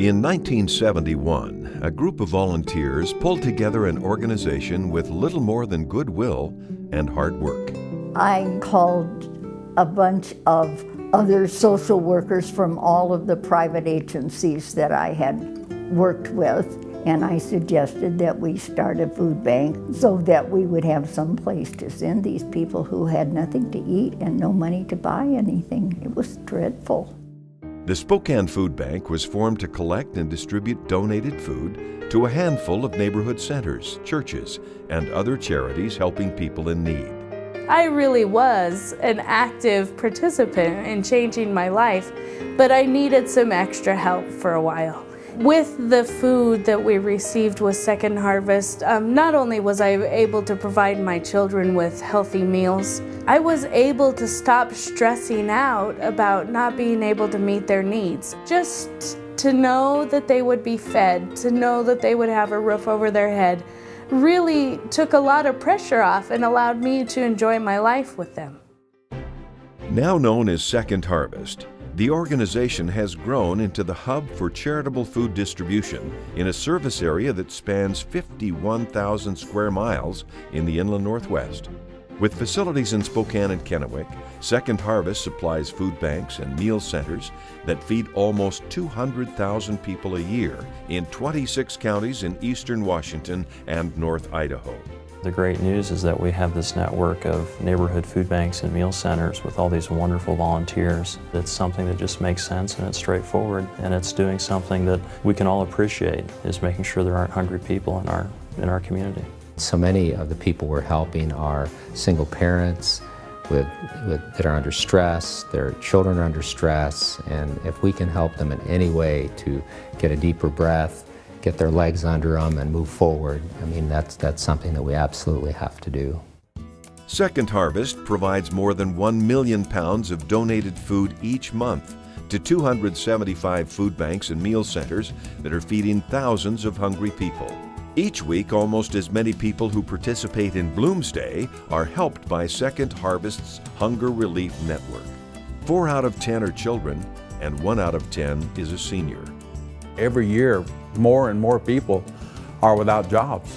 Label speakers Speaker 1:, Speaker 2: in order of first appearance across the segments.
Speaker 1: In 1971, a group of volunteers pulled together an organization with little more than goodwill and hard work.
Speaker 2: I called a bunch of other social workers from all of the private agencies that I had worked with, and I suggested that we start a food bank so that we would have some place to send these people who had nothing to eat and no money to buy anything. It was dreadful.
Speaker 1: The Spokane Food Bank was formed to collect and distribute donated food to a handful of neighborhood centers, churches, and other charities helping people in need.
Speaker 3: I really was an active participant in changing my life, but I needed some extra help for a while. With the food that we received with Second Harvest, not only was I able to provide my children with healthy meals, I was able to stop stressing out about not being able to meet their needs. Just to know that they would be fed, to know that they would have a roof over their head, really took a lot of pressure off and allowed me to enjoy my life with them.
Speaker 1: Now known as Second Harvest, the organization has grown into the hub for charitable food distribution in a service area that spans 51,000 square miles in the inland Northwest. With facilities in Spokane and Kennewick, Second Harvest supplies food banks and meal centers that feed almost 200,000 people a year in 26 counties in eastern Washington and North Idaho.
Speaker 4: The great news is that we have this network of neighborhood food banks and meal centers with all these wonderful volunteers. It's something that just makes sense and it's straightforward, and it's doing something that we can all appreciate, is making sure there aren't hungry people in our community.
Speaker 5: So many of the people we're helping are single parents that are under stress, their children are under stress, and if we can help them in any way to get a deeper breath, get their legs under them and move forward, I mean, that's something that we absolutely have to do.
Speaker 1: Second Harvest provides more than 1 million pounds of donated food each month to 275 food banks and meal centers that are feeding thousands of hungry people. Each week, almost as many people who participate in Bloomsday are helped by Second Harvest's Hunger Relief Network. 4 out of 10 are children, and 1 out of 10 is a senior.
Speaker 6: Every year, more and more people are without jobs,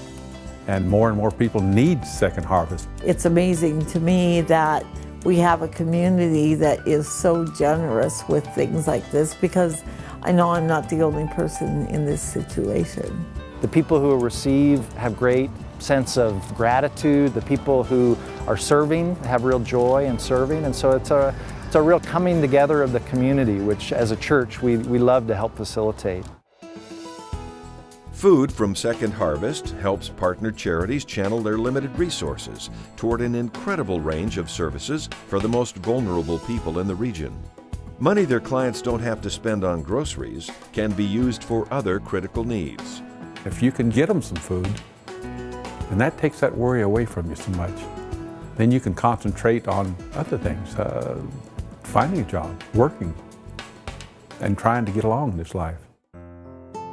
Speaker 6: and more people need Second Harvest.
Speaker 7: It's amazing to me that we have a community that is so generous with things like this, because I know I'm not the only person in this situation.
Speaker 8: The people who receive have great sense of gratitude. The people who are serving have real joy in serving, and so it's a real coming together of the community, which as a church we love to help facilitate.
Speaker 1: Food from Second Harvest helps partner charities channel their limited resources toward an incredible range of services for the most vulnerable people in the region. Money their clients don't have to spend on groceries can be used for other critical needs.
Speaker 6: If you can get them some food, and that takes that worry away from you so much, then you can concentrate on other things, finding a job, working, and trying to get along in this life.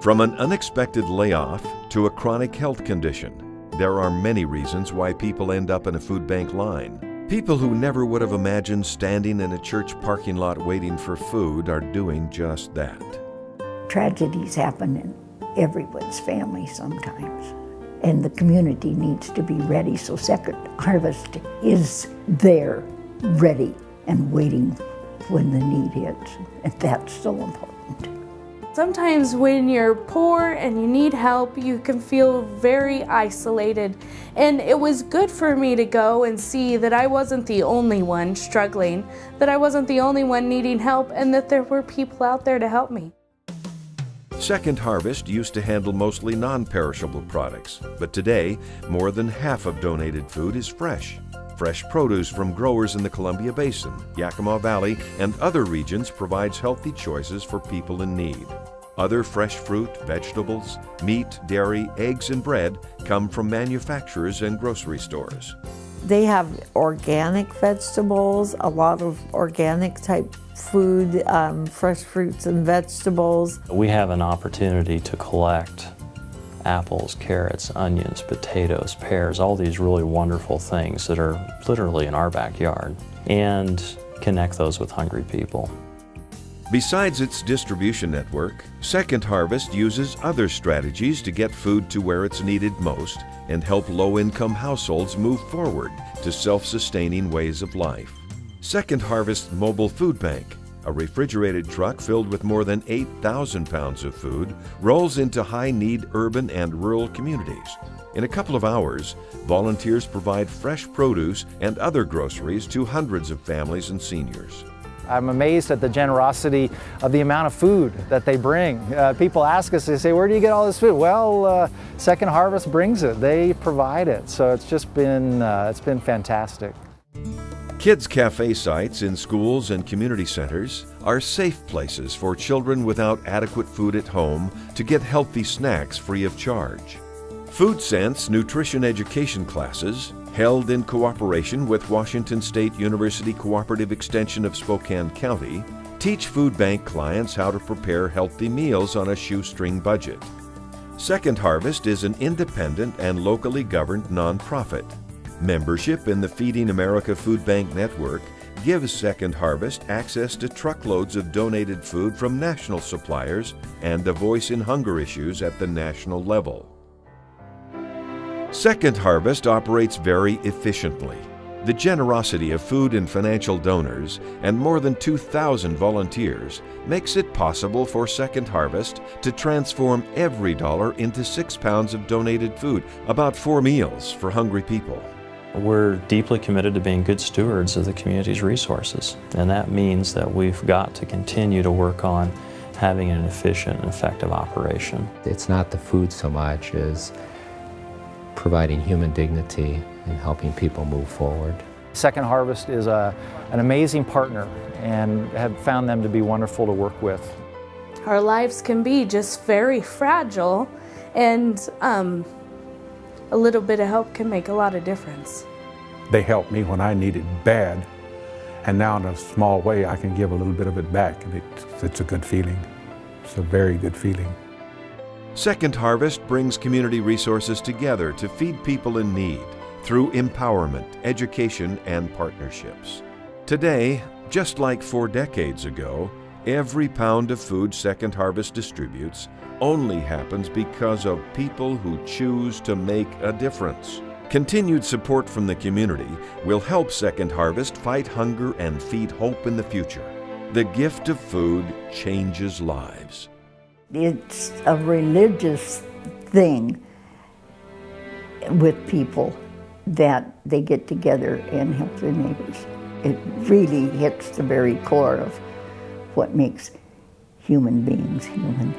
Speaker 1: From an unexpected layoff to a chronic health condition, there are many reasons why people end up in a food bank line. People who never would have imagined standing in a church parking lot waiting for food are doing just that.
Speaker 2: Tragedies happen in everyone's family sometimes, and the community needs to be ready, so Second Harvest is there, ready and waiting when the need hits, and that's so important.
Speaker 3: Sometimes when you're poor and you need help, you can feel very isolated. And it was good for me to go and see that I wasn't the only one struggling, that I wasn't the only one needing help, and that there were people out there to help me.
Speaker 1: Second Harvest used to handle mostly non-perishable products, but today, more than half of donated food is fresh. Fresh produce from growers in the Columbia Basin, Yakima Valley, and other regions provides healthy choices for people in need. Other fresh fruit, vegetables, meat, dairy, eggs, and bread come from manufacturers and grocery stores.
Speaker 7: They have organic vegetables, a lot of organic type food, fresh fruits and vegetables.
Speaker 4: We have an opportunity to collect apples, carrots, onions, potatoes, pears, all these really wonderful things that are literally in our backyard, and connect those with hungry people.
Speaker 1: Besides its distribution network, Second Harvest uses other strategies to get food to where it's needed most and help low-income households move forward to self-sustaining ways of life. Second Harvest Mobile Food Bank, a refrigerated truck filled with more than 8,000 pounds of food, rolls into high-need urban and rural communities. In a couple of hours, volunteers provide fresh produce and other groceries to hundreds of families and seniors.
Speaker 8: I'm amazed at the generosity of the amount of food that they bring. People ask us, they say, where do you get all this food? Well, Second Harvest brings it. They provide it. So it's just been, it's been fantastic.
Speaker 1: Kids Cafe sites in schools and community centers are safe places for children without adequate food at home to get healthy snacks free of charge. Food Sense nutrition education classes, held in cooperation with Washington State University Cooperative Extension of Spokane County, teach food bank clients how to prepare healthy meals on a shoestring budget. Second Harvest is an independent and locally governed nonprofit. Membership in the Feeding America Food Bank Network gives Second Harvest access to truckloads of donated food from national suppliers and a voice in hunger issues at the national level. Second Harvest operates very efficiently. The generosity of food and financial donors and more than 2,000 volunteers makes it possible for Second Harvest to transform every dollar into 6 pounds of donated food, about 4 meals for hungry people.
Speaker 4: We're deeply committed to being good stewards of the community's resources, and that means that we've got to continue to work on having an efficient and effective operation.
Speaker 5: It's not the food so much as providing human dignity and helping people move forward.
Speaker 8: Second Harvest is an amazing partner and have found them to be wonderful to work with.
Speaker 3: Our lives can be just very fragile, and a little bit of help can make a lot of difference.
Speaker 6: They helped me when I needed bad, and now in a small way I can give a little bit of it back, and it's a good feeling. It's a very good feeling.
Speaker 1: Second Harvest brings community resources together to feed people in need through empowerment, education, and partnerships. Today, just like 4 decades ago, every pound of food Second Harvest distributes only happens because of people who choose to make a difference. Continued support from the community will help Second Harvest fight hunger and feed hope in the future. The gift of food changes lives.
Speaker 2: It's a religious thing with people that they get together and help their neighbors. It really hits the very core of what makes human beings human.